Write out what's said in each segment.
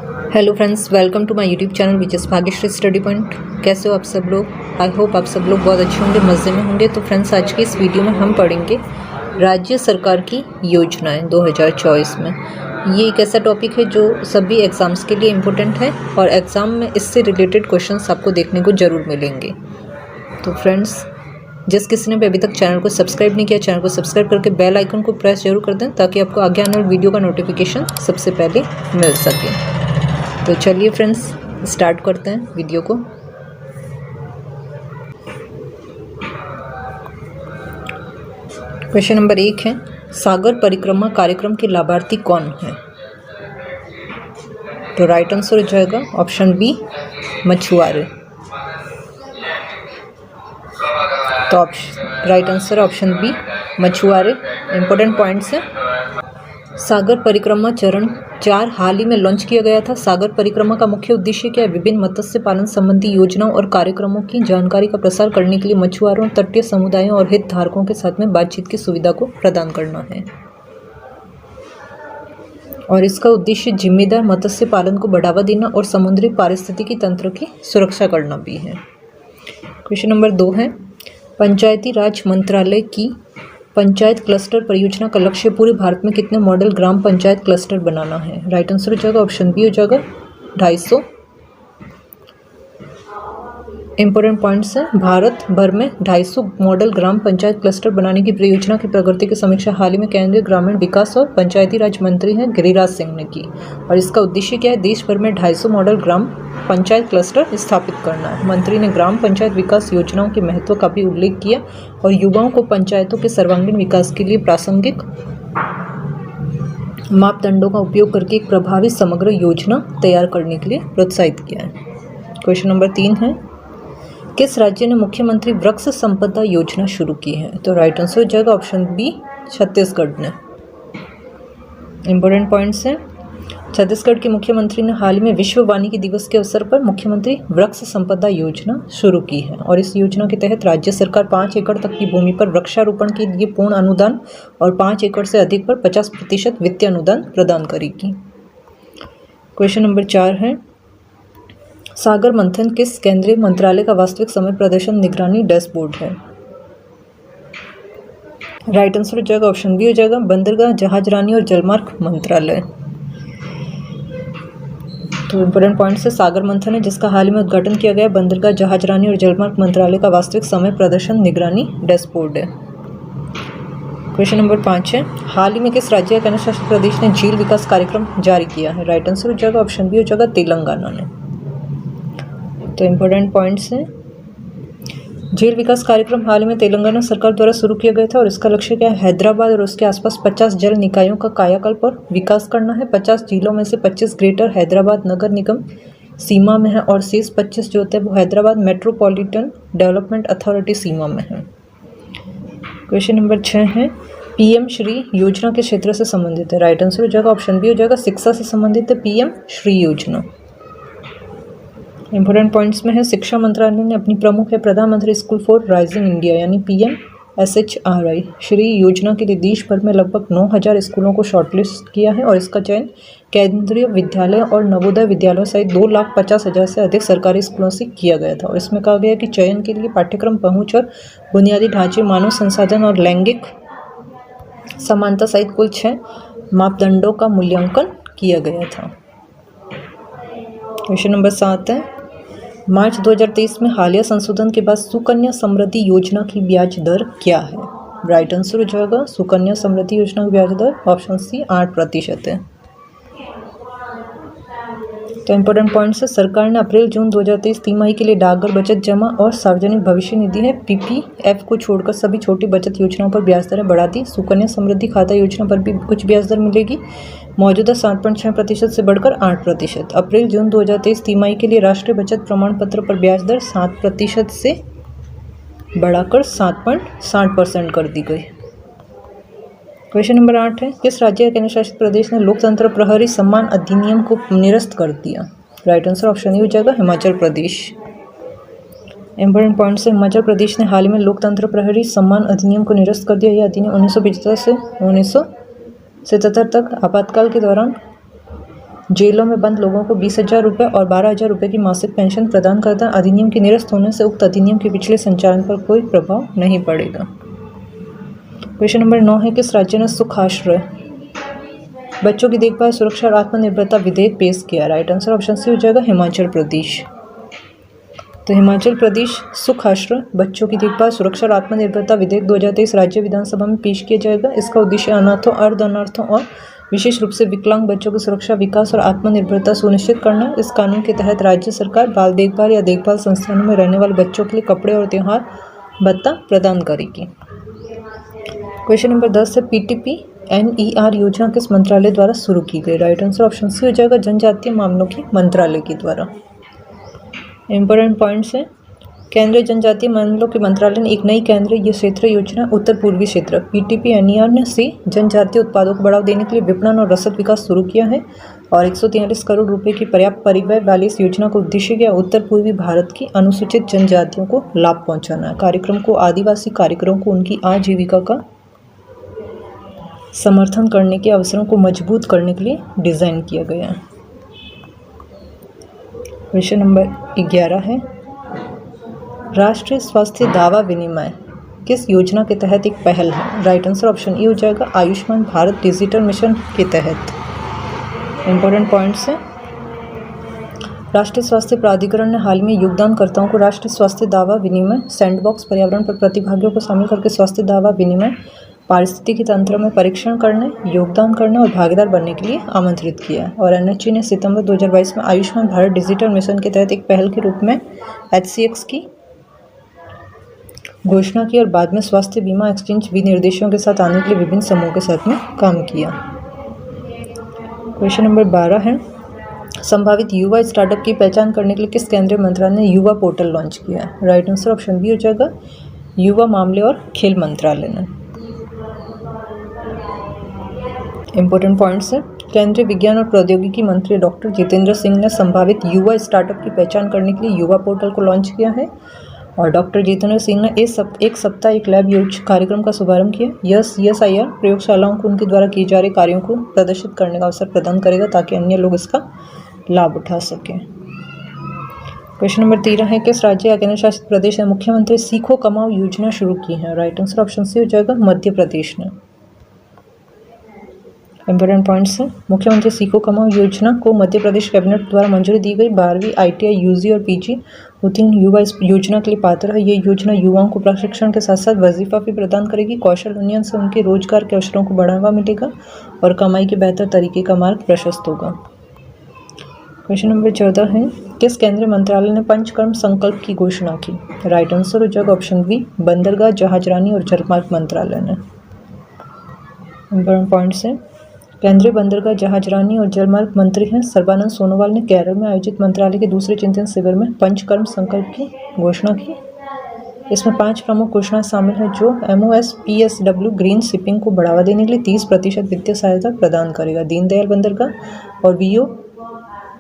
Hello friends, welcome to my YouTube channel which is Bhagyashree study point. कैसे हो आप सब लोग? आई होप आप सब लोग बहुत अच्छे होंगे, मज़े में होंगे। तो फ्रेंड्स, आज की इस वीडियो में हम पढ़ेंगे राज्य सरकार की योजनाएं 2024 में। ये एक ऐसा टॉपिक है जो सभी एग्ज़ाम्स के लिए इम्पोर्टेंट है और एग्ज़ाम में इससे रिलेटेड क्वेश्चंस आपको देखने को ज़रूर मिलेंगे। तो फ्रेंड्स, जिस किसी ने भी अभी तक चैनल को सब्सक्राइब नहीं किया, चैनल को सब्सक्राइब करके बेल आइकन को प्रेस जरूर कर दें ताकि आपको आगे आने वाली वीडियो का नोटिफिकेशन सबसे पहले मिल सके। तो चलिए फ्रेंड्स, स्टार्ट करते हैं वीडियो को। क्वेश्चन नंबर 1 है, सागर परिक्रमा कार्यक्रम के लाभार्थी कौन है? तो राइट आंसर हो जाएगा ऑप्शन बी, मछुआरे। तो राइट आंसर ऑप्शन बी, मछुआरे। इंपॉर्टेंट पॉइंट्स है, सागर परिक्रमा चरण 4 हाल ही में लॉन्च किया गया था। सागर परिक्रमा का मुख्य उद्देश्य क्या है? विभिन्न मत्स्य पालन संबंधी योजनाओं और कार्यक्रमों की जानकारी का प्रसार करने के लिए मछुआरों, तटीय समुदायों और हितधारकों के साथ में बातचीत की सुविधा को प्रदान करना है। और इसका उद्देश्य जिम्मेदार मत्स्य पालन को बढ़ावा देना और समुद्री पारिस्थितिकी तंत्र की सुरक्षा करना भी है। क्वेश्चन नंबर 2 है, पंचायती राज मंत्रालय की पंचायत क्लस्टर परियोजना का लक्ष्य पूरे भारत में कितने मॉडल ग्राम पंचायत क्लस्टर बनाना है? राइट आंसर हो जाएगा ऑप्शन बी हो जाएगा 250। इंपॉर्टेंट पॉइंट्स हैं, भारत भर में 250 मॉडल ग्राम पंचायत क्लस्टर बनाने की परियोजना की प्रगति की समीक्षा हाल ही में केंद्रीय ग्रामीण विकास और पंचायती राज मंत्री हैं गिरिराज सिंह ने की। और इसका उद्देश्य क्या है? देश भर में 250 मॉडल ग्राम पंचायत क्लस्टर स्थापित करना है। मंत्री ने ग्राम पंचायत विकास योजनाओं के महत्व का भी उल्लेख किया और युवाओं को पंचायतों के सर्वांगीण विकास के लिए प्रासंगिक मापदंडों का उपयोग करके एक प्रभावी समग्र योजना तैयार करने के लिए प्रोत्साहित किया है। क्वेश्चन नंबर 3 है, किस राज्य ने मुख्यमंत्री वृक्ष संपदा योजना शुरू की है? तो राइट आंसर हो जाएगा ऑप्शन बी, छत्तीसगढ़ ने। इंपॉर्टेंट पॉइंट्स हैं, छत्तीसगढ़ के मुख्यमंत्री ने हाल ही में विश्व वानिकी दिवस के अवसर पर मुख्यमंत्री वृक्ष संपदा योजना शुरू की है। और इस योजना के तहत राज्य सरकार 5 एकड़ तक की भूमि पर वृक्षारोपण के लिए पूर्ण अनुदान और 5 एकड़ से अधिक पर 50% वित्तीय अनुदान प्रदान करेगी। क्वेश्चन नंबर 4 है, सागर मंथन किस केंद्रीय मंत्रालय का वास्तविक समय प्रदर्शन निगरानी डैशबोर्ड है? राइट आंसर हो जाएगा ऑप्शन बी हो जाएगा बंदरगाह, जहाजरानी और जलमार्ग मंत्रालय। तो इंपॉर्टेंट पॉइंट्स है, सागर मंथन है जिसका हाल ही में उद्घाटन किया गया। बंदरगाह, जहाजरानी और जलमार्ग मंत्रालय का वास्तविक समय प्रदर्शन निगरानी डैशबोर्ड है। क्वेश्चन नंबर 5 है, हाल ही में किस राज्य या केंद्र शासित प्रदेश ने झील विकास कार्यक्रम जारी किया है? राइट आंसर हो जाएगा ऑप्शन बी हो जाएगा तेलंगाना ने। तो इम्पोर्टेंट पॉइंट्स हैं, झील विकास कार्यक्रम हाल ही में तेलंगाना सरकार द्वारा शुरू किया गया था और इसका लक्ष्य क्या है? हैदराबाद और उसके आसपास 50 जल निकायों का कायाकल्प और विकास करना है। 50 झीलों में से 25 ग्रेटर हैदराबाद नगर निगम सीमा में है और शेष 25 जो होते हैं वो हैदराबाद मेट्रोपॉलिटन डेवलपमेंट अथॉरिटी सीमा में है। क्वेश्चन नंबर 6 है, पीएम श्री योजना के क्षेत्र से संबंधित है? राइट आंसर हो जाएगा ऑप्शन बी हो जाएगा शिक्षा से संबंधित है पीएम श्री योजना। इंपॉर्टेंट पॉइंट्स में है, शिक्षा मंत्रालय ने अपनी प्रमुख है प्रधानमंत्री स्कूल फॉर राइजिंग इंडिया यानी PMSHRI श्री योजना के लिए देश भर में लगभग 9000 स्कूलों को शॉर्टलिस्ट किया है और इसका चयन केंद्रीय विद्यालय और नवोदय विद्यालयों सहित 2,50,000 से अधिक सरकारी स्कूलों से किया गया था। और इसमें कहा गया कि चयन के लिए पाठ्यक्रम, पहुँच और बुनियादी ढांचे, मानव संसाधन और लैंगिक समानता सहित कुल 6 मापदंडों का मूल्यांकन किया गया था। क्वेश्चन नंबर 7 है, मार्च 2023 में हालिया संशोधन के बाद सुकन्या समृद्धि योजना की ब्याज दर क्या है? राइट आंसर हो जाएगा सुकन्या समृद्धि योजना की ब्याज दर ऑप्शन सी 8% है। तो इंपॉर्टेंट पॉइंट्स है, सरकार ने अप्रैल-जून 2023 तिमाही के लिए डाकघर बचत जमा और सार्वजनिक भविष्य निधि है PPF को छोड़कर सभी छोटी बचत योजनाओं पर ब्याज दरें बढ़ा दी। सुकन्या समृद्धि खाता योजना पर भी कुछ ब्याज दर मिलेगी, मौजूदा 7.6% से बढ़कर 8%। अप्रैल-जून 2023 तिमाही के लिए राष्ट्रीय बचत प्रमाण पत्र पर ब्याज दर 7% से बढ़ाकर 7.60% कर दी गई। क्वेश्चन नंबर 8 है, किस राज्य या केंद्र शासित प्रदेश ने लोकतंत्र प्रहरी सम्मान अधिनियम को निरस्त कर दिया? राइट आंसर ऑप्शन ए हो जाएगा हिमाचल प्रदेश। इंपॉर्टेंट पॉइंट से, हिमाचल प्रदेश ने हाल ही में लोकतंत्र प्रहरी सम्मान अधिनियम को निरस्त कर दिया। यह अधिनियम 1975 से 1977 तक आपातकाल के दौरान जेलों में बंद लोगों को 20,000 रुपये और 12,000 रुपये की मासिक पेंशन प्रदान करता है। अधिनियम के निरस्त होने से उक्त अधिनियम के पिछले संचालन पर कोई प्रभाव नहीं पड़ेगा। क्वेश्चन नंबर 9 है, किस राज्य ने सुखाश्रय बच्चों की देखभाल, सुरक्षा और आत्मनिर्भरता विधेयक पेश किया? राइट आंसर ऑप्शन सी हो जाएगा हिमाचल प्रदेश। तो हिमाचल प्रदेश सुखाश्रय बच्चों की देखभाल, सुरक्षा और आत्मनिर्भरता विधेयक 2023 राज्य विधानसभा में पेश किया जाएगा। इसका उद्देश्य अनाथों, अर्ध अनाथों और विशेष रूप से विकलांग बच्चों की सुरक्षा, विकास और आत्मनिर्भरता सुनिश्चित करना। इस कानून के तहत राज्य सरकार बाल देखभाल या देखभाल संस्थानों में रहने वाले बच्चों के लिए कपड़े और त्योहार भत्ता प्रदान करेगी। क्वेश्चन नंबर 10 है, PTPNER योजना किस मंत्रालय द्वारा शुरू की गई? राइट आंसर ऑप्शन सी हो जाएगा जनजातीय मामलों के मंत्रालय के द्वारा। इंपॉर्टेंट पॉइंट्स है, केंद्रीय जनजातीय मामलों के मंत्रालय ने एक नई केंद्रीय क्षेत्र योजना उत्तर पूर्वी क्षेत्र PTPNER ने से जनजातीय उत्पादों को बढ़ावा देने के लिए विपणन और रसद विकास शुरू किया है और 143 करोड़ रुपए की पर्याप्त परिव्यय वाली इस योजना का उद्देश्य क्या? उत्तर पूर्वी भारत की अनुसूचित जनजातियों को लाभ पहुंचाना है। कार्यक्रम को आदिवासी कारीगरों को उनकी आजीविका का समर्थन करने के अवसरों को मजबूत करने के लिए डिज़ाइन किया गया है। क्वेश्चन नंबर 11 है, राष्ट्रीय स्वास्थ्य दावा विनिमय किस योजना के तहत एक पहल है? राइट आंसर ऑप्शन ए हो जाएगा आयुष्मान भारत डिजिटल मिशन के तहत। इंपॉर्टेंट पॉइंट्स है, राष्ट्रीय स्वास्थ्य प्राधिकरण ने हाल में योगदानकर्ताओं को राष्ट्रीय स्वास्थ्य दावा विनिमय सैंडबॉक्स पर्यावरण पर प्रतिभागियों को शामिल करके स्वास्थ्य दावा विनिमय पारिस्थितिकी तंत्र में परीक्षण करने, योगदान करने और भागीदार बनने के लिए आमंत्रित किया। और NHG ने सितंबर 2022 में आयुष्मान भारत डिजिटल मिशन के तहत एक पहल के रूप में HCX की घोषणा की और बाद में स्वास्थ्य बीमा एक्सचेंज विनिर्देशों के साथ आने के लिए विभिन्न समूहों के साथ में काम किया। क्वेश्चन नंबर 12 है, संभावित युवा स्टार्टअप की पहचान करने के लिए किस केंद्रीय मंत्रालय ने युवा पोर्टल लॉन्च किया है? राइट आंसर ऑप्शन बी हो जाएगा युवा मामले और खेल मंत्रालय ने। इंपॉर्टेंट पॉइंट्स है, केंद्रीय विज्ञान और प्रौद्योगिकी मंत्री डॉक्टर जितेंद्र सिंह ने संभावित युवा स्टार्टअप की पहचान करने के लिए युवा पोर्टल को लॉन्च किया है और डॉक्टर जितेंद्र सिंह ने एक सप्ताह एक लैब योग कार्यक्रम का शुभारंभ किया। यह CSIR प्रयोगशालाओं को उनके द्वारा किए जा रहे कार्यों को प्रदर्शित करने का अवसर प्रदान करेगा ताकि अन्य लोग इसका लाभ उठा सकें। क्वेश्चन नंबर 13 है, किस राज्य या केंद्र शासित प्रदेश ने मुख्यमंत्री सीखो कमाओ योजना शुरू की है? राइट आंसर ऑप्शन सी हो जाएगा मध्य प्रदेश ने। इंपॉर्टेंट पॉइंट्स है, मुख्यमंत्री सीखो कमाओ योजना को मध्य प्रदेश कैबिनेट द्वारा मंजूरी दी गई। 12वीं ITI UG और PG उत्तीर्ण युवा इस योजना के लिए पात्र है। ये योजना युवाओं को प्रशिक्षण के साथ साथ वजीफा भी प्रदान करेगी। कौशल उन्नयन से उनके रोजगार के अवसरों को बढ़ावा मिलेगा और कमाई के बेहतर तरीके का मार्ग प्रशस्त होगा। क्वेश्चन नंबर 14 है, किस केंद्रीय मंत्रालय ने पंचकर्म संकल्प की घोषणा की? राइट आंसर हो जाएगा ऑप्शन बी बंदरगाह, जहाजरानी और जलमार्ग मंत्रालय ने। इंपॉर्टेंट पॉइंट्स है, केंद्रीय बंदरगाह, जहाजरानी और जलमार्ग मंत्री हैं सर्बानंद सोनोवाल ने केरल में आयोजित मंत्रालय के दूसरे चिंतन शिविर में पंचकर्म संकल्प की घोषणा की। इसमें 5 प्रमुख घोषणाएं शामिल हैं जो MOSPSW ग्रीन शिपिंग को बढ़ावा देने के लिए 30% वित्तीय सहायता प्रदान करेगा। दीनदयाल बंदरगाह और VO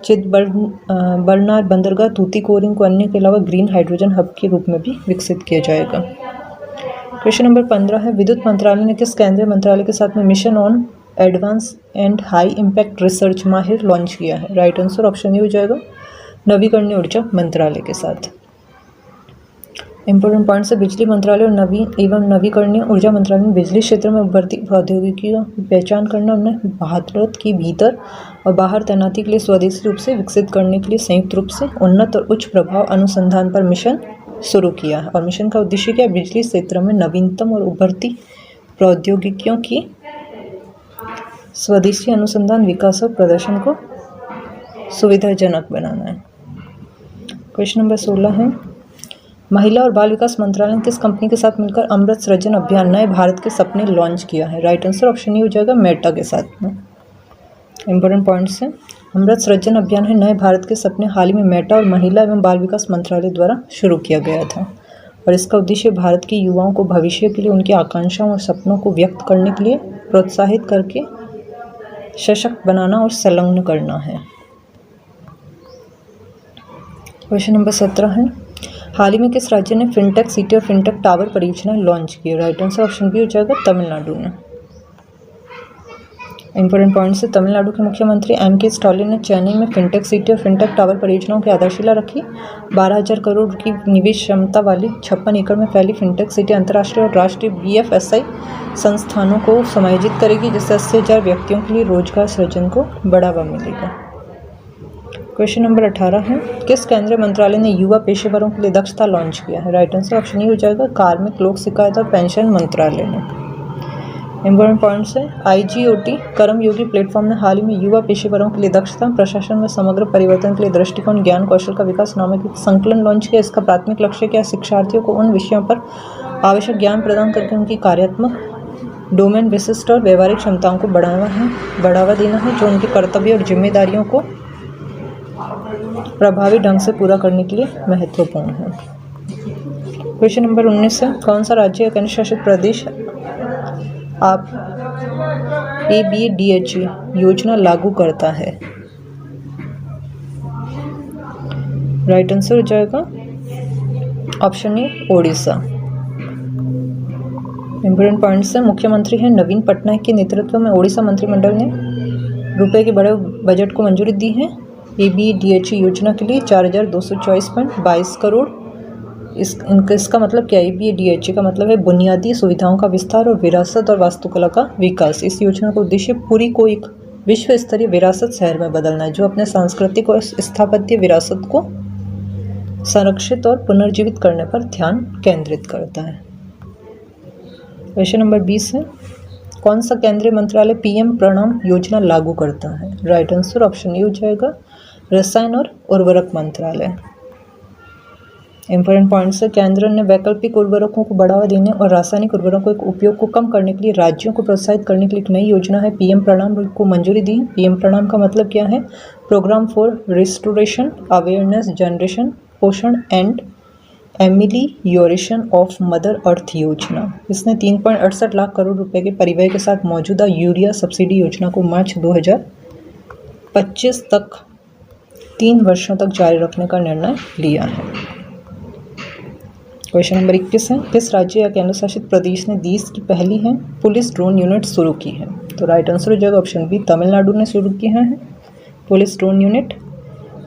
चिदबरनार बंदरगाह तूतीकोरिन को अन्य के अलावा ग्रीन हाइड्रोजन हब के रूप में भी विकसित किया जाएगा। क्वेश्चन नंबर 15 है, विद्युत मंत्रालय ने किस केंद्रीय मंत्रालय के साथ में mission on advance and high impact research माहिर लॉन्च किया है? राइट आंसर ऑप्शन ए हो जाएगा नवीकरणीय ऊर्जा मंत्रालय के साथ। इंपॉर्टेंट पॉइंट्स है, बिजली मंत्रालय और नवीन एवं नवीकरणीय ऊर्जा मंत्रालय ने बिजली क्षेत्र में उभरती प्रौद्योगिकियों की पहचान करना, उन्हें भारत के भीतर और बाहर तैनाती के लिए स्वदेशी रूप से विकसित करने के लिए संयुक्त रूप से उन्नत और उच्च प्रभाव अनुसंधान पर मिशन शुरू किया है। और मिशन का उद्देश्य क्या? बिजली क्षेत्र में नवीनतम और उभरती प्रौद्योगिकियों की स्वदेशी अनुसंधान, विकास और प्रदर्शन को सुविधाजनक बनाना है। क्वेश्चन नंबर 16 है, महिला और बाल विकास मंत्रालय ने किस कंपनी के साथ मिलकर अमृत सृजन अभियान नए भारत के सपने लॉन्च किया है? राइट आंसर ऑप्शन ए हो जाएगा मेटा के साथ में। इंपॉर्टेंट पॉइंट्स है, अमृत सृजन अभियान है नए भारत के सपने हाल ही में मेटा और महिला एवं बाल विकास मंत्रालय द्वारा शुरू किया गया था और इसका उद्देश्य भारत के युवाओं को भविष्य के लिए उनकी आकांक्षाओं और सपनों को व्यक्त करने के लिए प्रोत्साहित करके सशक्त बनाना और संलग्न करना है। क्वेश्चन नंबर 17 है, हाल ही में किस राज्य ने फिनटेक सिटी और फिनटेक टावर परियोजना लॉन्च की? राइट आंसर ऑप्शन बी हो जाएगा तमिलनाडु ने। इंपॉर्टेंट पॉइंट्स है, तमिलनाडु के मुख्यमंत्री M.K. स्टालिन ने चेन्नई में फिनटेक सिटी और फिनटेक टावर परियोजनाओं की आधारशिला रखी। 12,000 करोड़ की निवेश क्षमता वाली 56 एकड़ में फैली फिनटेक सिटी अंतर्राष्ट्रीय और राष्ट्रीय BFSI संस्थानों को समायोजित करेगी, जिससे 80,000 व्यक्तियों के लिए रोजगार सृजन को बढ़ावा मिलेगा। क्वेश्चन नंबर 18 है, किस केंद्रीय मंत्रालय ने युवा पेशेवरों के लिए दक्षता लॉन्च किया है? राइट आंसर ऑप्शन ई हो जाएगा, कार्मिक लोक शिकायत और पेंशन मंत्रालय ने। इंपॉर्टेंट पॉइंट्स है, IGOT कर्मयोगी प्लेटफॉर्म ने हाल ही में युवा पेशेवरों के लिए दक्षता प्रशासन में समग्र परिवर्तन के लिए दृष्टिकोण ज्ञान कौशल का विकास नामक एक संकलन लॉन्च किया। इसका प्राथमिक लक्ष्य क्या है? शिक्षार्थियों को उन विषयों पर आवश्यक ज्ञान प्रदान करके उनकी कार्यात्मक, डोमेन विशिष्ट और व्यवहारिक क्षमताओं को बढ़ावा देना है, जो उनके कर्तव्य और जिम्मेदारियों को प्रभावी ढंग से पूरा करने के लिए महत्वपूर्ण है। क्वेश्चन नंबर 19 है, कौन सा राज्य या केंद्र शासित प्रदेश आप ABDH योजना लागू करता है? राइट आंसर हो जाएगा option A, Odisha. Important points है, मुख्यमंत्री हैं नवीन पटनायक के नेतृत्व में ओडिशा मंत्रिमंडल ने रुपए के बड़े बजट को मंजूरी दी है। ABDH योजना के लिए 4,224.22 करोड़। इसका मतलब क्या है? ABDH का मतलब है बुनियादी सुविधाओं का विस्तार और विरासत और वास्तुकला का विकास। इस योजना का उद्देश्य पुरी को एक विश्व स्तरीय विरासत शहर में बदलना है, जो अपने सांस्कृतिक और स्थापत्य विरासत को संरक्षित और पुनर्जीवित करने पर ध्यान केंद्रित करता है। क्वेश्चन नंबर 20 है, कौन सा केंद्रीय मंत्रालय PM प्रणाम योजना लागू करता है? राइट आंसर ऑप्शन ए हो जाएगा, रसायन और उर्वरक मंत्रालय। इंपॉर्टेंट पॉइंट्स है, केंद्र ने वैकल्पिक उर्वरकों को बढ़ावा देने और रासायनिक उर्वरकों के उपयोग को कम करने के लिए राज्यों को प्रोत्साहित करने के लिए एक नई योजना है PM प्रणाम को मंजूरी दी। PM प्रणाम का मतलब क्या है? Programme for restoration awareness generation पोषण and amelioration of mother earth योजना। इसने 3.68 लाख करोड़ रुपए के परिव्यय के साथ मौजूदा यूरिया सब्सिडी योजना को मार्च 2025 तक 3 वर्षों तक जारी रखने का निर्णय लिया है। क्वेश्चन नंबर 21 है, किस राज्य या केंद्र शासित प्रदेश ने देश की पहली है पुलिस ड्रोन यूनिट शुरू की है? तो राइट आंसर हो जाएगा ऑप्शन बी, तमिलनाडु ने शुरू किया है police drone unit.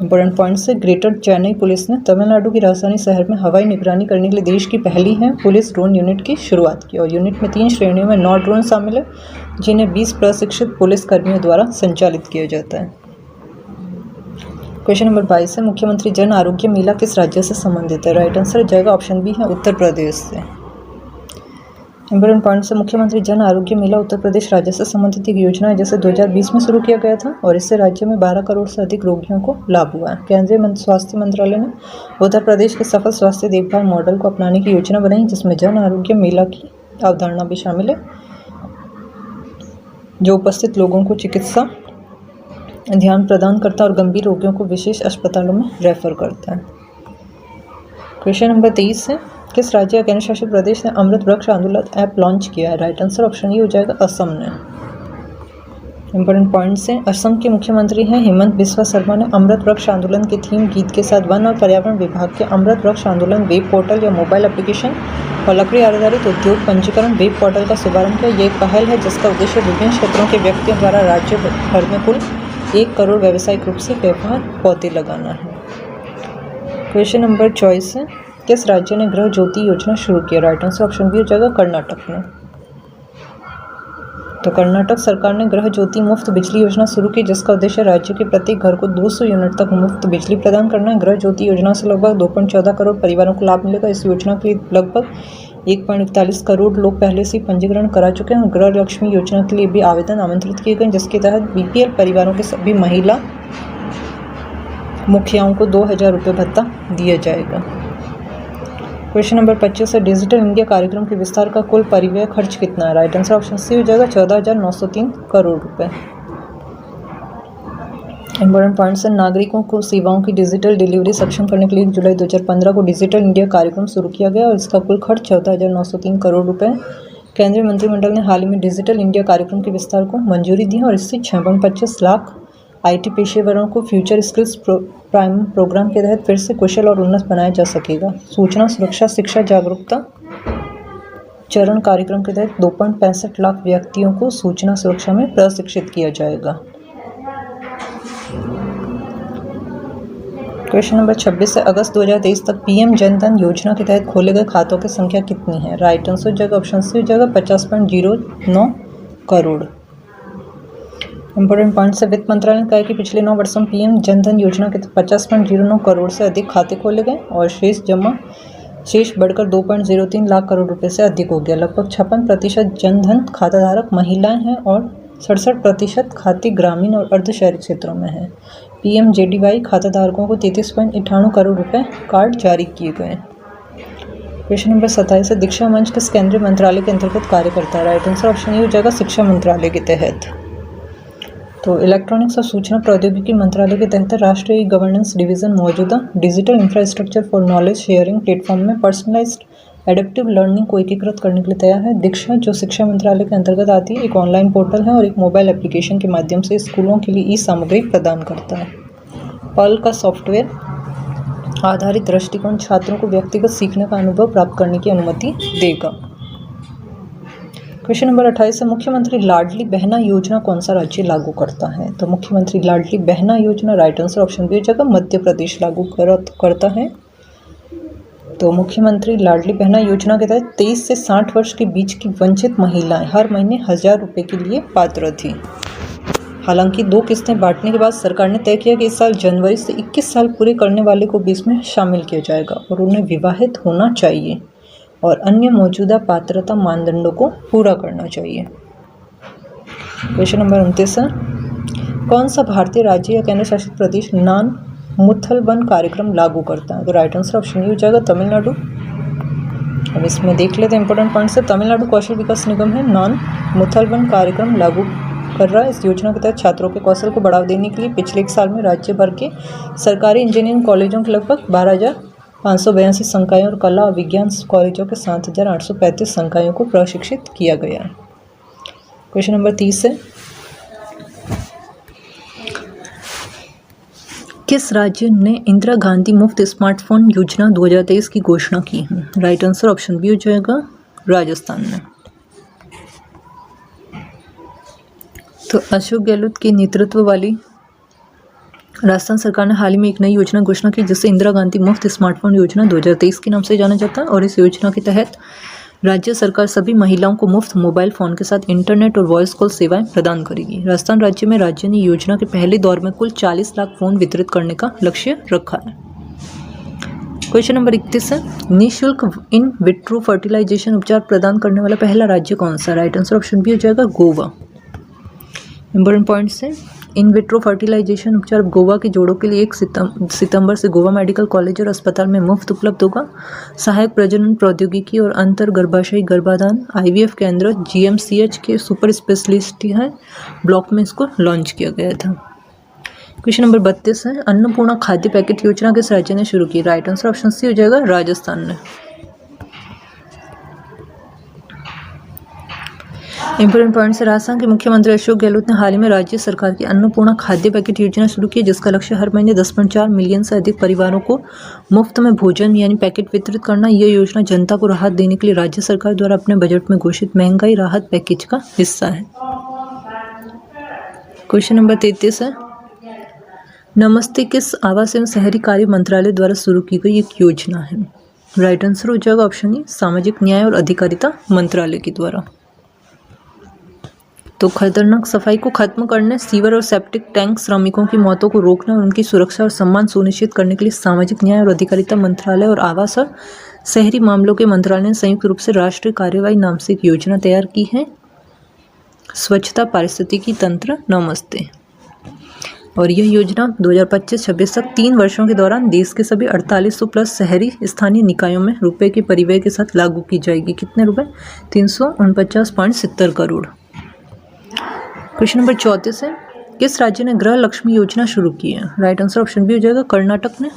Important point से, ग्रेटर चेन्नई पुलिस ने तमिलनाडु की राजधानी शहर में हवाई निगरानी करने के लिए देश की पहली है पुलिस ड्रोन यूनिट की शुरुआत की। और यूनिट में 3 श्रेणियों में 9 ड्रोन शामिल है, जिन्हें 20 प्रशिक्षित पुलिस कर्मियों द्वारा संचालित किया जाता है। क्वेश्चन नंबर 22 है, मुख्यमंत्री जन आरोग्य मेला किस राज्य से संबंधित है? राइट आंसर हो जाएगा ऑप्शन बी है, उत्तर प्रदेश से। इंपॉर्टेंट पॉइंट से, मुख्यमंत्री जन आरोग्य मेला उत्तर प्रदेश राज्य से संबंधित एक योजना है, जिसे 2020 में शुरू किया गया था और इससे राज्य में 12 करोड़ से अधिक रोगियों को लाभ हुआ है। केंद्रीय स्वास्थ्य मंत्रालय ने उत्तर प्रदेश के सफल स्वास्थ्य देखभाल मॉडल को अपनाने की योजना बनाई, जिसमें जन आरोग्य मेला की अवधारणा भी शामिल है, जो उपस्थित लोगों को चिकित्सा ध्यान प्रदान करता है और गंभीर रोगियों को विशेष अस्पतालों में रेफर करता है। क्वेश्चन नंबर 23 है, किस राज्य या केंद्र शासित प्रदेश ने अमृत वृक्ष आंदोलन ऐप लॉन्च किया है? राइट आंसर ऑप्शन ई हो जाएगा, असम ने। इंपॉर्टेंट पॉइंट्स हैं, असम के मुख्यमंत्री हैं हिमंत बिस्वा शर्मा ने अमृत वृक्ष आंदोलन के थीम गीत के साथ वन और पर्यावरण विभाग के अमृत वृक्ष आंदोलन वेब पोर्टल या मोबाइल एप्लीकेशन और लकड़ी आधारित उद्योग पंजीकरण वेब पोर्टल का शुभारंभ किया। ये एक पहल है जिसका उद्देश्य विभिन्न क्षेत्रों के व्यक्तियों द्वारा राज्य भर में कुल 1 करोड़ व्यावसायिक रूप से व्यापार पौधे लगाना है। क्वेश्चन नंबर 24 है, किस राज्य ने गृह ज्योति योजना शुरू की? राइट आंसर ऑप्शन बी हो जाएगा, कर्नाटक ने। तो कर्नाटक सरकार ने गृह ज्योति मुफ्त बिजली योजना शुरू की, जिसका उद्देश्य राज्य के प्रत्येक घर को 200 यूनिट तक मुफ्त बिजली प्रदान करना है। गृह ज्योति योजना से लगभग 2.14 करोड़ परिवारों को लाभ मिलेगा। इस योजना के लिए लगभग 1.41 करोड़ लोग पहले से पंजीकरण करा चुके हैं और गृह लक्ष्मी योजना के लिए भी आवेदन आमंत्रित किए गए, जिसके तहत BPL परिवारों के सभी महिला मुखियाओं को 2,000 रुपये भत्ता दिया जाएगा। क्वेश्चन नंबर 25 है, डिजिटल इंडिया कार्यक्रम के विस्तार का कुल परिव्यय खर्च कितना है? राइट आंसर ऑप्शन सी हो जाएगा, 14,903 करोड़ रुपए। इंपॉर्टेंट पॉइंट्स है, नागरिकों को सेवाओं की डिजिटल डिलीवरी सक्षम करने के लिए 1 जुलाई 2015 को डिजिटल इंडिया कार्यक्रम शुरू किया गया और इसका कुल खर्च 14,903 करोड़ रुपए। केंद्रीय मंत्रिमंडल ने हाल ही में डिजिटल इंडिया कार्यक्रम के विस्तार को मंजूरी दी और इससे 6.25 लाख IT पेशेवरों को फ्यूचर स्किल्स प्राइम प्रोग्राम के तहत फिर से कुशल और उन्नत बनाया जा सकेगा। सूचना सुरक्षा, शिक्षा, जागरूकता चरण कार्यक्रम के तहत 2.65 लाख व्यक्तियों को सूचना सुरक्षा में प्रशिक्षित किया जाएगा। क्वेश्चन नंबर 26 है, अगस्त 2023 तक पीएम जनधन योजना के तहत खोले गए खातों की संख्या कितनी है? राइट आंसर जगह ऑप्शन सी जगह 50.09 करोड़। इंपॉर्टेंट पॉइंट है, वित्त मंत्रालय ने कहा कि पिछले 9 वर्षों में पीएम जनधन योजना के तहत 50.09 करोड़ से अधिक खाते खोले गए और शेष बढ़कर 2.03 लाख करोड़ रुपए से अधिक हो गया। लगभग 56% जनधन खाताधारक महिलाएं हैं और 67% खाते ग्रामीण और अर्धशहरी क्षेत्रों में हैं। पीएमजेडीवाई खाताधारकों को 33.98 करोड़ रुपए कार्ड जारी किए गए। क्वेश्चन नंबर 27 है, दीक्षा मंच किस केंद्रीय मंत्रालय के अंतर्गत कार्य करता है? राइट आंसर ऑप्शन ए हो जाएगा शिक्षा मंत्रालय के तहत। तो इलेक्ट्रॉनिक्स और सूचना प्रौद्योगिकी मंत्रालय के तहत राष्ट्रीय गवर्नेंस डिवीजन मौजूदा digital infrastructure for knowledge sharing platform में पर्सनलाइज्ड एडेप्टिव लर्निंग को एकीकृत करने के लिए तैयार है। दीक्षा जो शिक्षा मंत्रालय के अंतर्गत आती है, एक ऑनलाइन पोर्टल है और एक मोबाइल एप्लीकेशन के माध्यम से स्कूलों के लिए ई सामग्री प्रदान करता है। पर्ल का सॉफ्टवेयर आधारित दृष्टिकोण छात्रों को व्यक्तिगत सीखने का अनुभव प्राप्त करने की अनुमति देगा। क्वेश्चन नंबर 28 है, मुख्यमंत्री लाडली बहना योजना कौन सा राज्य लागू करता है? तो मुख्यमंत्री लाडली बहना योजना राइट आंसर ऑप्शन बी जगह मध्य प्रदेश लागू करता है। तो मुख्यमंत्री लाडली बहना योजना के तहत 23 से 60 वर्ष के बीच की वंचित महिलाएं हर महीने 1000 रुपये के लिए पात्र थी। हालांकि 2 किस्तें बांटने के बाद सरकार ने तय किया कि इस साल जनवरी से 21 साल पूरे करने वाले को भी इसमें शामिल किया जाएगा और उन्हें विवाहित होना चाहिए और अन्य मौजूदा पात्रता मानदंडों को पूरा करना चाहिए। क्वेश्चन नंबर 29 है, कौन सा भारतीय राज्य या केंद्र शासित प्रदेश नान मुथलवन कार्यक्रम लागू करता है? तो राइट आंसर ऑप्शन ए हो जाएगा तमिलनाडु। अब इसमें देख लेते हैं इंपॉर्टेंट पॉइंट से, तमिलनाडु कौशल विकास निगम है नान मुथलवन कार्यक्रम लागू कर रहा है। इस योजना के तहत छात्रों के कौशल को बढ़ावा देने के लिए पिछले 1 साल में राज्य भर के सरकारी इंजीनियरिंग कॉलेजों के लगभग 12,582 संकायों और कला और विज्ञान कॉलेजों के 7,835 संकायों को प्रशिक्षित किया गया है। क्वेश्चन नंबर 30 है, किस राज्य ने इंदिरा गांधी मुफ्त स्मार्टफोन योजना 2023 की घोषणा की है? राइट आंसर ऑप्शन बी हो जाएगा राजस्थान ने। तो अशोक गहलोत के नेतृत्व वाली राजस्थान सरकार ने हाल ही में एक नई योजना घोषणा की जिसे इंदिरा गांधी मुफ्त स्मार्टफोन योजना 2023 के नाम से जाना जाता है और इस योजना के तहत राज्य सरकार सभी महिलाओं को मुफ्त मोबाइल फ़ोन के साथ इंटरनेट और वॉइस कॉल सेवाएं प्रदान करेगी। राजस्थान राज्य में राज्य ने योजना के पहले दौर में कुल 40 लाख फ़ोन वितरित करने का लक्ष्य रखा है। क्वेश्चन नंबर 31 है, निःशुल्क इन विट्रो फर्टिलाइजेशन उपचार प्रदान करने वाला पहला राज्य कौन सा? राइट आंसर ऑप्शन बी हो जाएगा गोवा। इंपॉर्टेंट पॉइंट्स है, इन विट्रो फर्टिलाइजेशन उपचार गोवा के जोड़ों के लिए 1 सितंबर से गोवा मेडिकल कॉलेज और अस्पताल में मुफ्त उपलब्ध होगा। सहायक प्रजनन प्रौद्योगिकी और अंतर गर्भाशयी गर्भाधान IVF केंद्र GMCH के सुपर स्पेशलिस्ट है ब्लॉक में इसको लॉन्च किया गया था। क्वेश्चन नंबर 32 है, अन्नपूर्णा खाद्य पैकेट योजना किस राज्य ने शुरू की? राइट आंसर ऑप्शन सी हो जाएगा राजस्थान ने। इंपॉर्टेंट पॉइंट्स, राजस्थान के मुख्यमंत्री अशोक गहलोत ने हाल ही में राज्य सरकार की अन्नपूर्णा खाद्य पैकेट योजना शुरू की जिसका लक्ष्य हर महीने 10.4 मिलियन से अधिक परिवारों को मुफ्त में भोजन यानी पैकेट वितरित करना। यह योजना जनता को राहत देने के लिए राज्य सरकार द्वारा अपने बजट में घोषित महंगाई राहत पैकेज का हिस्सा है। क्वेश्चन नंबर 33 है, नमस्ते किस आवास एवं शहरी कार्य मंत्रालय द्वारा शुरू की गई एक योजना है? राइट आंसर हो जाएगा ऑप्शन ए सामाजिक न्याय और अधिकारिता मंत्रालय के द्वारा। तो खतरनाक सफाई को खत्म करने, सीवर और सेप्टिक टैंक श्रमिकों की मौतों को रोकने और उनकी सुरक्षा और सम्मान सुनिश्चित करने के लिए सामाजिक न्याय और अधिकारिता मंत्रालय और आवास और शहरी मामलों के मंत्रालय ने संयुक्त रूप से राष्ट्रीय कार्यवाही नाम से एक योजना तैयार की है, स्वच्छता पारिस्थितिकी तंत्र नमस्ते। और यह योजना 2025-26 तक 3 वर्षों के दौरान देश के सभी 4800 प्लस शहरी स्थानीय निकायों में रुपए के परिव्यय के साथ लागू की जाएगी। कितने रुपए? 349.70 करोड़। क्वेश्चन नंबर 34 है, किस राज्य ने गृह लक्ष्मी योजना शुरू की है? राइट आंसर ऑप्शन बी हो जाएगा कर्नाटक ने।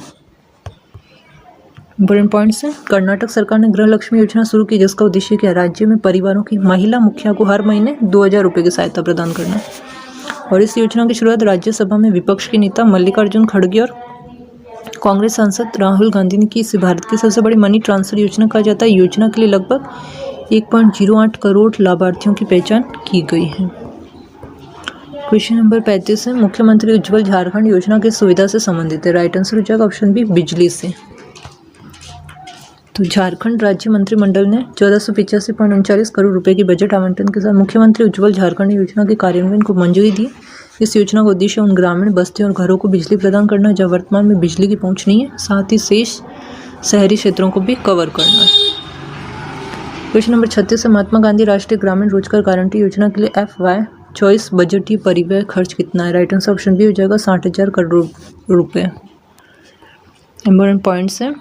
इंपॉर्टेंट पॉइंट्स है, कर्नाटक सरकार ने गृह लक्ष्मी योजना शुरू की जिसका उद्देश्य क्या है? राज्य में परिवारों की महिला मुखिया को हर महीने 2000 रुपये की सहायता प्रदान करना। और इस योजना की शुरुआत राज्यसभा में विपक्ष के नेता मल्लिकार्जुन खड़गे और कांग्रेस सांसद राहुल गांधी ने की। इसे भारत की सबसे बड़ी मनी ट्रांसफर योजना कहा जाता है। योजना के लिए लगभग 1.08 करोड़ लाभार्थियों की पहचान की गई है। क्वेश्चन नंबर 35 है, मुख्यमंत्री उज्ज्वल झारखंड योजना किस सुविधा से संबंधित है? राइट आंसर हो जाएगा ऑप्शन बी, बिजली से। तो झारखंड राज्य मंत्रिमंडल ने 1485.39 करोड़ रुपए की बजट आवंटन के साथ मुख्यमंत्री उज्ज्वल झारखंड योजना के कार्यान्वयन को मंजूरी दी। इस योजना का उद्देश्य उन ग्रामीण बस्तियों और घरों को बिजली प्रदान करना जहाँ वर्तमान में बिजली की पहुंच नहीं है, साथ ही शेष शहरी क्षेत्रों को भी कवर करना। क्वेश्चन नंबर 36 है, महात्मा गांधी राष्ट्रीय ग्रामीण रोजगार गारंटी योजना के लिए FY24 बजटीय परिव्यय खर्च कितना है? राइट आंसर ऑप्शन बी हो जाएगा 60,000 करोड़ रुपए। इंपॉर्टेंट पॉइंट्स है,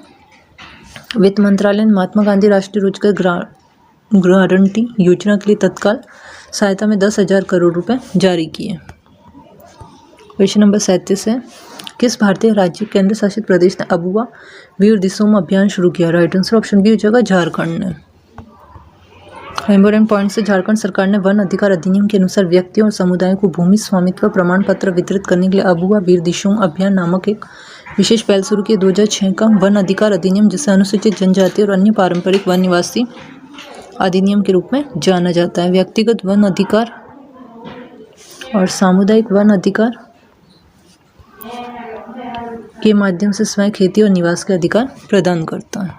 वित्त मंत्रालय ने महात्मा गांधी राष्ट्रीय रोजगार गारंटी योजना के लिए तत्काल सहायता में 10,000 करोड़ रुपए जारी किए। क्वेश्चन नंबर 37 है, किस भारतीय राज्य केंद्र शासित प्रदेश ने अबुआ वीर दिसोम अभियान शुरू किया? राइट आंसर ऑप्शन बी हो जाएगा झारखंड ने। इंपॉर्टेंट पॉइंट से, झारखंड सरकार ने वन अधिकार अधिनियम के अनुसार व्यक्तियों और समुदायों को भूमि स्वामित्व प्रमाण पत्र वितरित करने के लिए अबुआ वीर दिसोम अभियान नामक एक विशेष पहल शुरू की। 2006 का वन अधिकार अधिनियम, जिसे अनुसूचित जनजाति और अन्य पारंपरिक वन निवासी अधिनियम के रूप में जाना जाता है, व्यक्तिगत वन अधिकार और सामुदायिक वन अधिकार के माध्यम से स्वयं खेती और निवास के अधिकार प्रदान करता है।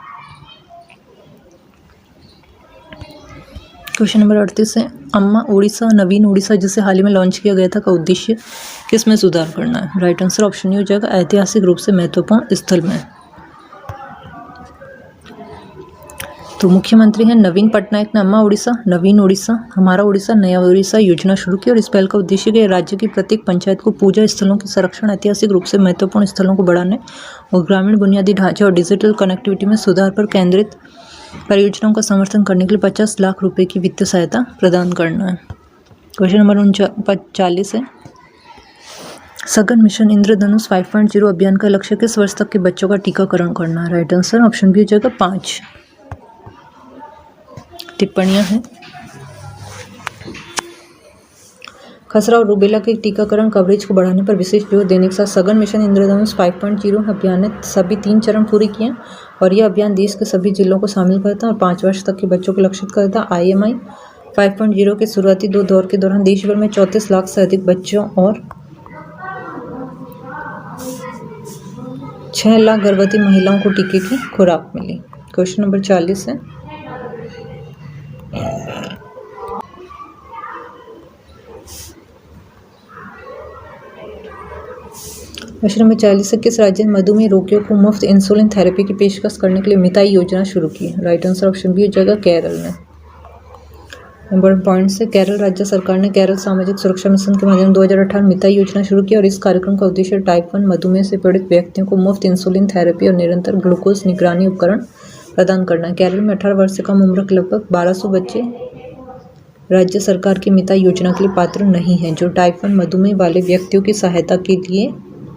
क्वेश्चन नंबर 38 है, अम्मा ओडिशा नवीन ओडिशा जिसे हाल ही में लॉन्च किया गया था का उद्देश्य किसमें सुधार करना है? राइट आंसर ऑप्शन हो जाएगा ऐतिहासिक रूप से महत्वपूर्ण स्थल में। तो मुख्यमंत्री हैं नवीन पटनायक ने अम्मा ओडिशा नवीन ओडिशा हमारा ओडिशा नया ओडिशा योजना शुरू की और इस पहल का उद्देश्य है राज्य की प्रत्येक पंचायत को पूजा स्थलों के संरक्षण, ऐतिहासिक रूप से महत्वपूर्ण स्थलों को बढ़ाने और ग्रामीण बुनियादी ढांचे और डिजिटल कनेक्टिविटी में सुधार पर केंद्रित परियोजनाओं का समर्थन करने के लिए 50 लाख रुपए की वित्तीय सहायता प्रदान करना है। क्वेश्चन नंबर 40 है, सघन मिशन इंद्रधनुष 5.0 अभियान का लक्ष्य किस वर्ष तक के बच्चों का टीकाकरण करना है? राइट आंसर ऑप्शन बी हो जाएगा 5। टिप्पणियां हैं, खसरा और रूबेला के टीकाकरण कवरेज को बढ़ाने पर विशेष जोर देने के साथ सघन मिशन इंद्रधनुष 5.0 अभियान ने सभी 3 चरण पूरे किए और यह अभियान देश के सभी जिलों को शामिल करता है और 5 वर्ष तक के बच्चों को लक्षित करता है। IMI 5.0 के शुरुआती 2 दौर के दौरान देश भर में 34 लाख से अधिक बच्चों और 6 लाख गर्भवती महिलाओं को टीके की खुराक मिली। क्वेश्चन नंबर 40 है, क्वेश्चन नंबर 40 है, किस राज्य ने मधुमेह रोगियों को मुफ्त इंसुलिन थेरेपी की पेशकश करने के लिए मिताई योजना शुरू की? राइट आंसर ऑप्शन बी हो जाएगा केरल ने। इंपॉर्टेंट पॉइंट्स है, केरल राज्य सरकार ने केरल सामाजिक सुरक्षा मिशन के माध्यम 2018 मिताई योजना शुरू की और इस कार्यक्रम का उद्देश्य टाइप 1 मधुमेह से पीड़ित व्यक्तियों को मुफ्त इंसुलिन थेरेपी और निरंतर ग्लूकोज निगरानी उपकरण प्रदान करना है। केरल में 18 वर्ष से कम उम्र के लगभग 1200 बच्चे राज्य सरकार की मिताई योजना के लिए पात्र नहीं हैं, जो टाइप 1 मधुमेह वाले व्यक्तियों की सहायता के लिए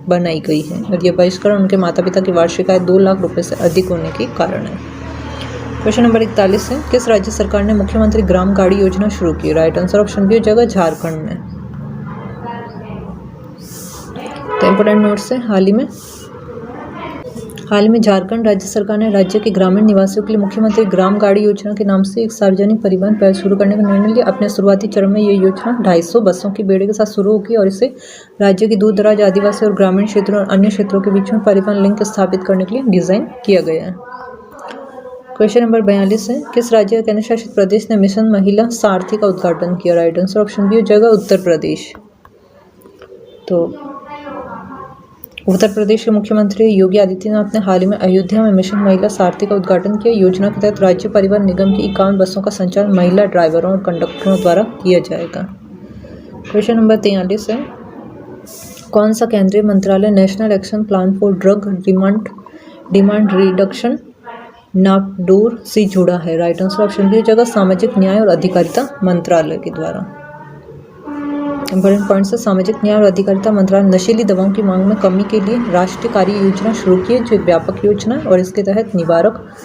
बनाई गई है और यह बहिष्करण उनके माता पिता की वार्षिक आय 2 लाख रुपए से अधिक होने के कारण है। क्वेश्चन नंबर 41 है, किस राज्य सरकार ने मुख्यमंत्री ग्राम गाड़ी योजना शुरू की? राइट आंसर ऑप्शन बी हो जाएगा झारखंड ने। तो इंपोर्टेंट नोट्स है, हाल ही में झारखंड राज्य सरकार ने राज्य के ग्रामीण निवासियों के लिए मुख्यमंत्री ग्राम गाड़ी योजना के नाम से एक सार्वजनिक परिवहन पहल शुरू करने का निर्णय लिया। अपने शुरुआती चरण में ये योजना 250 बसों की बेड़े के साथ शुरू होगी और इसे राज्य की दूर दराज आदिवासी और ग्रामीण क्षेत्रों और अन्य क्षेत्रों के बीच में परिवहन लिंक स्थापित करने के लिए डिजाइन किया गया है। क्वेश्चन नंबर 42 है, किस राज्य केंद्र शासित प्रदेश ने मिशन महिला सारथी का उद्घाटन किया? राइट आंसर ऑप्शन बी हो जाएगा उत्तर प्रदेश। तो उत्तर प्रदेश के मुख्यमंत्री योगी आदित्यनाथ ने हाल ही में अयोध्या में मिशन महिला सारथी का उद्घाटन किया। योजना के तहत राज्य परिवहन निगम की 51 बसों का संचालन महिला ड्राइवरों और कंडक्टरों द्वारा किया जाएगा। क्वेश्चन नंबर 43 है, कौन सा केंद्रीय मंत्रालय national action plan for drug demand reduction नागडोर से जुड़ा है? राइट आंसर ऑप्शन बी हो जाएगा सामाजिक न्याय और अधिकारिता मंत्रालय के द्वारा। इंपॉर्टेंट पॉइंट्स है, सामाजिक न्याय और अधिकारिता मंत्रालय नशीली दवाओं की मांग में कमी के लिए राष्ट्रीय कार्य योजना शुरू की है, जो एक व्यापक योजना है और इसके तहत निवारक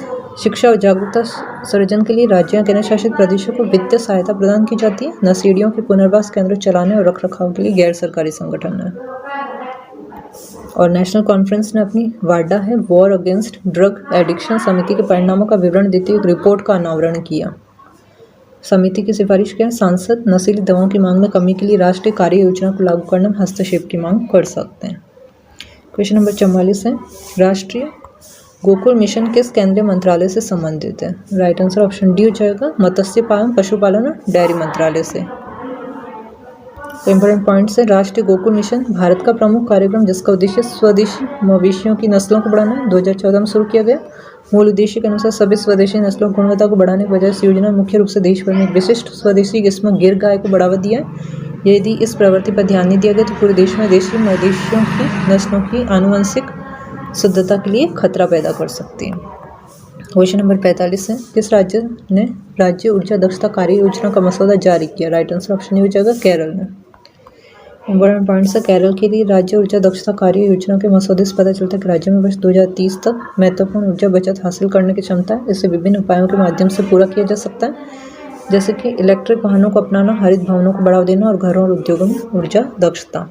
शिक्षा और जागरूकता सृजन के लिए राज्यों केंद्र शासित प्रदेशों को वित्तीय सहायता प्रदान की जाती है। नशेड़ियों के पुनर्वास केंद्र चलाने और रखरखाव के लिए गैर सरकारी संगठन है और नेशनल कॉन्फ्रेंस ने अपनी वाडा है वॉर अगेंस्ट ड्रग एडिक्शन समिति के परिणामों का विवरण देते हुए एक रिपोर्ट का अनावरण किया। समिति की सिफारिश क्या है? सांसद नशीली दवाओं की मांग में कमी के लिए राष्ट्रीय कार्य योजना को लागू करने में हस्तक्षेप की मांग कर सकते हैं। क्वेश्चन नंबर 44 है, राष्ट्रीय गोकुल मिशन किस केंद्रीय मंत्रालय से संबंधित है? राइट आंसर ऑप्शन डी हो जाएगा, मत्स्य पालन, पशुपालन और डेयरी मंत्रालय से। तो इंपॉर्टेंट पॉइंट्स है, राष्ट्रीय गोकुल मिशन भारत का प्रमुख कार्यक्रम जिसका उद्देश्य स्वदेशी मवेशियों की नस्लों को बढ़ाना है, 2014 में शुरू किया गया। मूल उद्देश्य के अनुसार सभी स्वदेशी नस्लों की गुणवत्ता को बढ़ाने की वजह से योजना मुख्य रूप से देश भर में विशिष्ट स्वदेशी किस्म गिर गाय को बढ़ावा दिया है। यदि इस प्रवृत्ति पर ध्यान नहीं दिया गया तो पूरे देश में देशी मवेशियों की नस्लों की आनुवंशिक शुद्धता के लिए खतरा पैदा कर सकती है। क्वेश्चन नंबर 45 है, किस राज्य ने राज्य ऊर्जा दक्षता कार्य योजना का मसौदा जारी किया? राइट आंसर ऑप्शन हो जाएगा, केरल ने। इंपॉर्टेंट पॉइंट्स है, केरल के लिए राज्य ऊर्जा दक्षता कार्य योजना के मसौदे से पता चलता है कि राज्य में वर्ष 2030 तक महत्वपूर्ण ऊर्जा बचत हासिल करने की क्षमता है। इसे विभिन्न उपायों के माध्यम से पूरा किया जा सकता है, जैसे कि इलेक्ट्रिक वाहनों को अपनाना, हरित भवनों को बढ़ावा देना और घरों और उद्योगों में ऊर्जा दक्षता।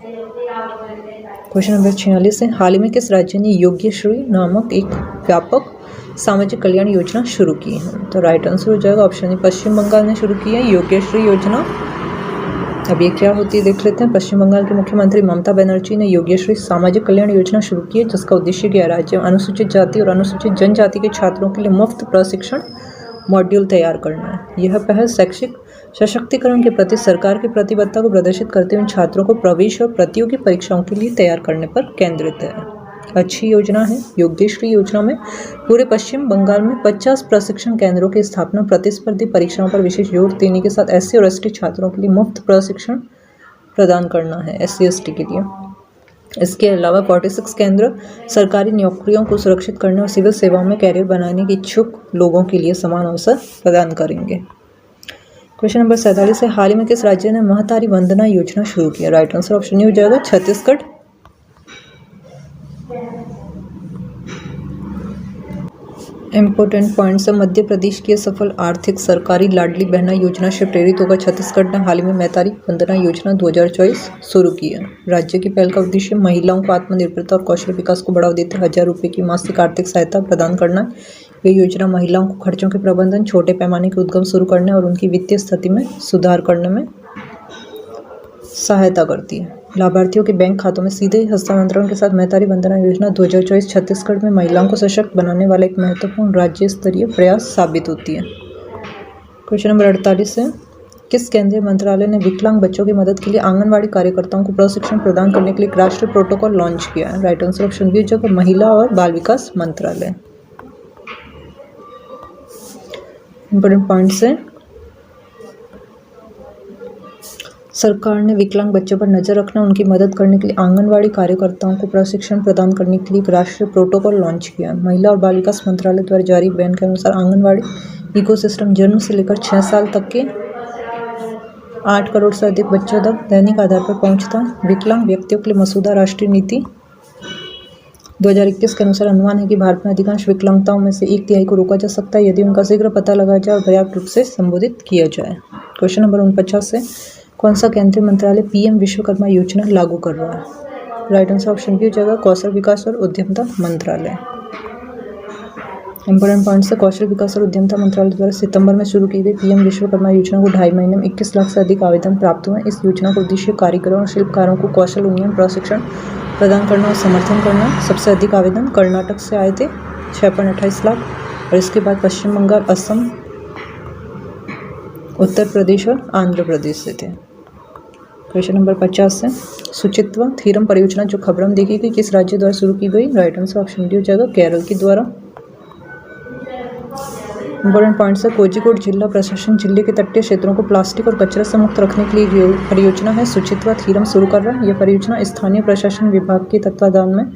क्वेश्चन नंबर 46 है, हाल ही में किस राज्य ने योग्यश्री नामक एक व्यापक सामाजिक कल्याण योजना शुरू की है? तो राइट आंसर हो जाएगा ऑप्शन ए, पश्चिम बंगाल ने शुरू की है योग्यश्री योजना। अब ये क्या होती है देख लेते हैं। पश्चिम बंगाल के मुख्यमंत्री ममता बनर्जी ने योग्यश्री सामाजिक कल्याण योजना शुरू की है, जिसका उद्देश्य गृह राज्य में अनुसूचित जाति और अनुसूचित जनजाति के छात्रों के लिए मुफ्त प्रशिक्षण मॉड्यूल तैयार करना है। यह पहल शैक्षिक सशक्तिकरण के प्रति सरकार की प्रतिबद्धता को प्रदर्शित करते हुए छात्रों को प्रवेश और प्रतियोगी परीक्षाओं के लिए तैयार करने पर केंद्रित है। अच्छी योजना है। योग्यश्री योजना में पूरे पश्चिम बंगाल में 50 प्रशिक्षण केंद्रों की स्थापना, प्रतिस्पर्धी परीक्षाओं पर विशेष जोर देने के साथ SC और ST छात्रों के लिए मुफ्त प्रशिक्षण प्रदान करना है, SC ST के लिए। इसके अलावा 46 केंद्र सरकारी नौकरियों को सुरक्षित करने और सिविल सेवाओं में कैरियर बनाने के इच्छुक लोगों के लिए समान अवसर प्रदान करेंगे। क्वेश्चन नंबर 47 है, हाल ही में किस राज्य ने महतारी वंदना योजना शुरू किया? राइट आंसर ऑप्शन ए हो जाएगा, छत्तीसगढ़। इंपॉर्टेंट पॉइंट्स है, मध्य प्रदेश की सफल आर्थिक सरकारी लाडली बहना योजना से प्रेरित होकर छत्तीसगढ़ ने हाल ही में महतारी वंदना योजना 2024 शुरू की है। राज्य की पहल का उद्देश्य महिलाओं को आत्मनिर्भरता और कौशल विकास को बढ़ावा देते 1000 रुपये की मासिक आर्थिक सहायता प्रदान करना है। यह योजना महिलाओं को खर्चों के प्रबंधन, छोटे पैमाने के उद्यम शुरू करने और उनकी वित्तीय स्थिति में सुधार करने में सहायता करती है। लाभार्थियों के बैंक खातों में सीधे हस्तांतरण के साथ महतारी वंदना योजना 2024 छत्तीसगढ़ में महिलाओं को सशक्त बनाने वाला एक महत्वपूर्ण राज्य स्तरीय प्रयास साबित होती है। क्वेश्चन नंबर 48 है, किस केंद्रीय मंत्रालय ने विकलांग बच्चों की मदद के लिए आंगनवाड़ी कार्यकर्ताओं को प्रशिक्षण प्रदान करने के लिए एक राष्ट्रीय प्रोटोकॉल लॉन्च किया है? राइट आंसर ऑप्शन बी जगह महिला और बाल विकास मंत्रालय। इंपॉर्टेंट पॉइंट्स है, सरकार ने विकलांग बच्चों पर नजर रखना, उनकी मदद करने के लिए आंगनवाड़ी कार्यकर्ताओं को प्रशिक्षण प्रदान करने के लिए एक राष्ट्रीय प्रोटोकॉल लॉन्च किया। महिला और बाल विकास मंत्रालय द्वारा जारी बयान के अनुसार आंगनवाड़ी इकोसिस्टम जन्म से लेकर 6 साल तक के 8 करोड़ से अधिक बच्चों तक दैनिक आधार पर पहुंचता है। विकलांग व्यक्तियों के लिए मसौदा राष्ट्रीय नीति 2021 के अनुसार अनुमान है कि भारत में अधिकांश विकलांगताओं में से 1/3 को रोका जा सकता है यदि उनका शीघ्र पता लगाया जाए और पर्याप्त रूप से संबोधित किया जाए। क्वेश्चन नंबर 49 है, कौन सा केंद्रीय मंत्रालय PM विश्वकर्मा योजना लागू कर रहा है? राइट आंसर ऑप्शन बी हो जाएगा, कौशल विकास और उद्यमिता मंत्रालय। इंपॉर्टेंट पॉइंट्स है, कौशल विकास और उद्यमिता मंत्रालय द्वारा सितंबर में शुरू की गई PM विश्वकर्मा योजना को 2.5 महीने में 21 लाख से अधिक आवेदन प्राप्त हुए। इस योजना का उद्देश्य कारीगरों और शिल्पकारों को कौशल उन्नयन प्रशिक्षण प्रदान करना और समर्थन करना। सबसे अधिक आवेदन कर्नाटक से आए थे 6.28 लाख और इसके बाद पश्चिम बंगाल, असम, उत्तर प्रदेश और आंध्र प्रदेश से थे। क्वेश्चन नंबर 50 है, शुचित्व थीरम परियोजना जो खबरम देखी गई किस राज्य द्वारा शुरू की गई? राइट आंसर ऑप्शन डी हो जाएगा, केरल के द्वारा। इंपॉर्टेंट पॉइंट्स है, कोझिकोड जिला प्रशासन जिले के तटीय क्षेत्रों को प्लास्टिक और कचरे से मुक्त रखने के लिए परियोजना है शुचित्व थीरम शुरू कर रहा है। यह परियोजना स्थानीय प्रशासन विभाग के तत्वाधान में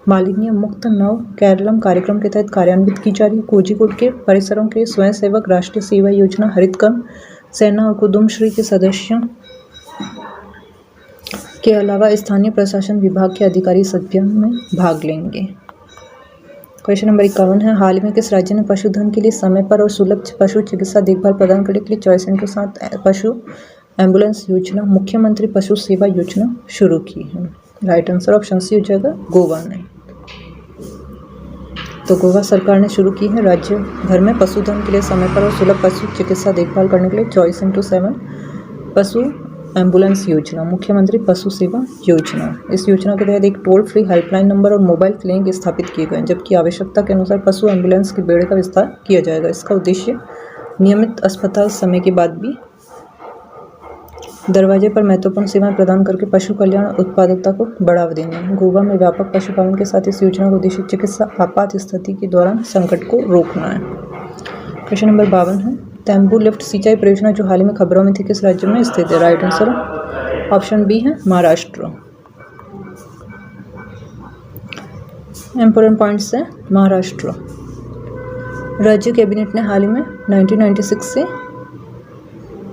मालिन्य मुक्त नव केरलम कार्यक्रम के तहत कार्यान्वित की जा रही है। कोझिकोड के परिसरों के स्वयंसेवक राष्ट्रीय सेवा योजना, हरितकर्म सेना और कुदुम्बश्री के सदस्यों के अलावा स्थानीय प्रशासन विभाग के अधिकारी इस अभियान में भाग लेंगे। क्वेश्चन नंबर 51 है, हाल ही में किस राज्य ने पशुधन के लिए समय पर और सुलभ पशु चिकित्सा देखभाल प्रदान करने के लिए चॉइस सेंटर के साथ पशु एम्बुलेंस योजना, मुख्यमंत्री पशु सेवा योजना शुरू की है? राइट आंसर ऑप्शन सी हो जाएगा, गोवा ने। तो गोवा सरकार ने शुरू की है राज्य भर में पशुधन के लिए समय पर और सुलभ पशु चिकित्सा देखभाल करने के लिए 24x7 पशु एम्बुलेंस योजना, मुख्यमंत्री पशु सेवा योजना। इस योजना के तहत एक टोल फ्री हेल्पलाइन नंबर और मोबाइल क्लिनिक स्थापित किए गए, जबकि आवश्यकता के अनुसार पशु एम्बुलेंस के बेड़े का विस्तार किया जाएगा। इसका उद्देश्य नियमित अस्पताल समय के बाद भी दरवाजे पर महत्वपूर्ण सेवाएं प्रदान करके पशु कल्याण और उत्पादकता को बढ़ावा देना है। गोवा में व्यापक पशुपालन के साथ इस योजना का उद्देश्य चिकित्सा आपात स्थिति के दौरान संकट को रोकना है। क्वेश्चन नंबर 52 है, तंबू लिफ्ट सिंचाई परियोजना जो हाल ही में खबरों में थी किस राज्य में स्थित है? राइट आंसर ऑप्शन बी है महाराष्ट्र। इंपॉर्टेंट पॉइंट्स है महाराष्ट्र। राज्य कैबिनेट ने हाल ही में 1996 से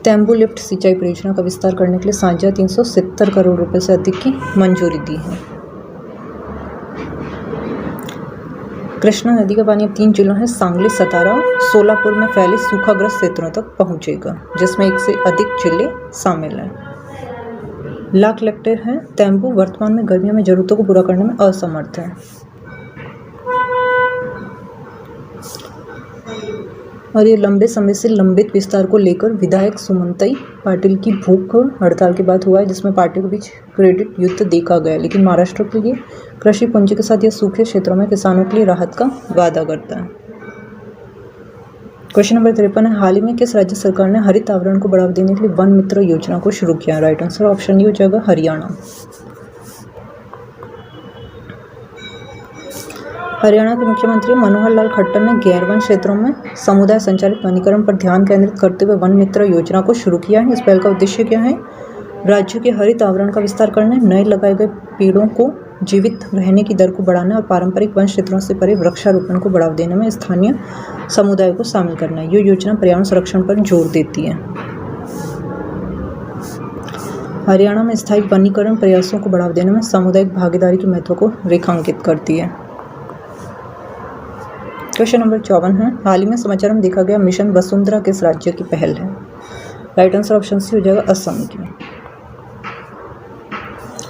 तंबू लिफ्ट सिंचाई परियोजना का विस्तार करने के लिए साझा 370 करोड़ रुपए से अधिक की मंजूरी दी है। कृष्णा नदी का पानी अब 3 जिलों है सांगली, सतारा, सोलापुर में फैले सूखाग्रस्त क्षेत्रों तक पहुंचेगा, जिसमें 1 से अधिक जिले शामिल हैं। ला कलेक्टर है तंबू वर्तमान में गर्मियों में जरूरतों को पूरा करने में असमर्थ है। और ये लंबे समय से लंबित विस्तार को लेकर विधायक सुमंतई पाटिल की भूख हड़ताल के बाद हुआ है, जिसमें पार्टियों के बीच क्रेडिट युद्ध देखा गया। लेकिन महाराष्ट्र के लिए कृषि पूंजी के साथ यह सूखे क्षेत्रों में किसानों के लिए राहत का वादा करता है। क्वेश्चन नंबर 53 है, हाल ही में किस राज्य सरकार ने हरित आवरण को बढ़ावा देने के लिए वन मित्र योजना को शुरू किया? राइट आंसर ऑप्शन डी हो जाएगा हरियाणा। हरियाणा के मुख्यमंत्री मनोहर लाल खट्टर ने गैर वन क्षेत्रों में समुदाय संचालित वनीकरण पर ध्यान केंद्रित करते हुए वन मित्र योजना को शुरू किया है। इस पहल का उद्देश्य क्या है? राज्य के हरित आवरण का विस्तार करना, नए लगाए गए पेड़ों को जीवित रहने की दर को बढ़ाना और पारंपरिक वन क्षेत्रों से परे वृक्षारोपण को बढ़ावा देने में स्थानीय समुदाय को शामिल करना है। ये योजना पर्यावरण संरक्षण पर जोर देती है। हरियाणा में स्थायी वनीकरण प्रयासों को बढ़ावा देने में सामुदायिक भागीदारी के महत्व को रेखांकित करती है। क्वेश्चन नंबर 54 है, हाल ही में समाचार में देखा गया मिशन वसुंधरा किस राज्य की पहल है? राइट आंसर ऑप्शन सी हो जाएगा असम की।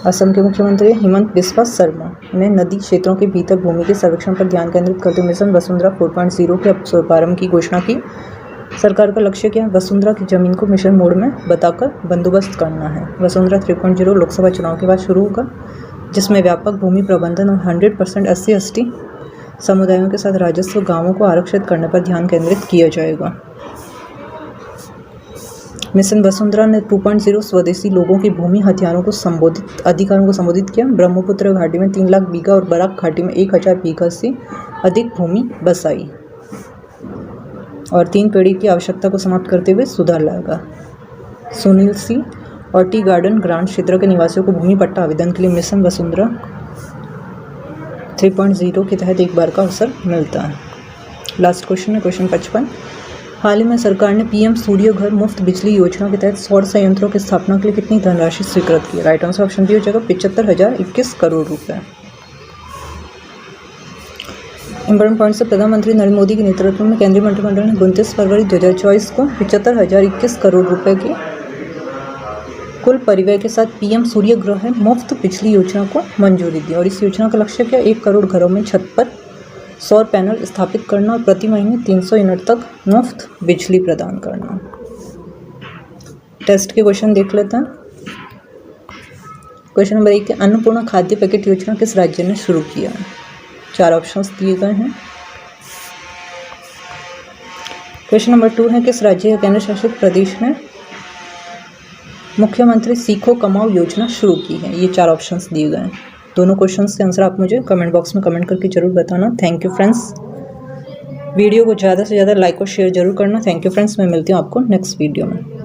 असम के मुख्यमंत्री हेमंत बिस्वा शर्मा ने नदी क्षेत्रों के भीतर भूमि के सर्वेक्षण पर ध्यान केंद्रित करते हुए मिशन वसुंधरा 4.0 के शुभारंभ की घोषणा की। सरकार का लक्ष्य क्या है? वसुंधरा की जमीन को मिशन मोड में बताकर बंदोबस्त करना है। वसुंधरा 3.0 लोकसभा चुनाव के बाद शुरू होगा, जिसमें व्यापक भूमि प्रबंधन और 100% SC/ST समुदायों के साथ राजस्व गांवों को आरक्षित करने पर ध्यान केंद्रित किया जाएगा। मिशन वसुंधरा ने 2.0 स्वदेशी लोगों की भूमि अधिकारों को संबोधित किया। ब्रह्मपुत्र घाटी में 3 लाख बीघा और बराक घाटी में 1000 बीघा से अधिक भूमि बसाई और 3 पीढ़ी की आवश्यकता को समाप्त करते हुए सुधार लाएगा। सुनील सी और टी गार्डन ग्रांट क्षेत्र के निवासियों को भूमि पट्टा आवेदन के लिए मिशन वसुंधरा 3.0 के तहत एक बार का अवसर मिलता है। लास्ट क्वेश्चन है क्वेश्चन 55, हाल ही में सरकार ने PM सूर्य घर मुफ्त बिजली योजना के तहत सौर संयंत्रों की स्थापना के लिए कितनी धनराशि स्वीकृत की? राइट आंसर ऑप्शन बी हो जाएगा 75,021 करोड़ रुपए। इंपॉर्टेंट पॉइंट से, प्रधानमंत्री नरेंद्र मोदी के नेतृत्व में केंद्रीय मंत्रिमंडल ने 29 फरवरी 2024 को 75,021 करोड़ रुपए की कुल परिव्यय के साथ PM सूर्य ग्रह मुफ्त बिजली योजना को मंजूरी दी। और इस योजना का लक्ष्य क्या? 1 करोड़ घरों में छत पर सौर पैनल स्थापित करना और प्रति महीने 300 यूनिट तक मुफ्त बिजली प्रदान करना। टेस्ट के क्वेश्चन देख लेते हैं। क्वेश्चन नंबर 1 है, अन्नपूर्णा खाद्य पैकेट योजना किस राज्य ने शुरू किया? 4 ऑप्शंस दिए गए हैं। क्वेश्चन नंबर 2 है, किस राज्य या केंद्र शासित प्रदेश ने मुख्यमंत्री सीखो कमाओ योजना शुरू की है? ये 4 ऑप्शंस दिए गए हैं। दोनों क्वेश्चंस के आंसर आप मुझे कमेंट बॉक्स में कमेंट करके जरूर बताना। Thank you friends. वीडियो को ज़्यादा से ज़्यादा लाइक और शेयर जरूर करना। Thank you friends. मैं मिलती हूँ आपको नेक्स्ट वीडियो में।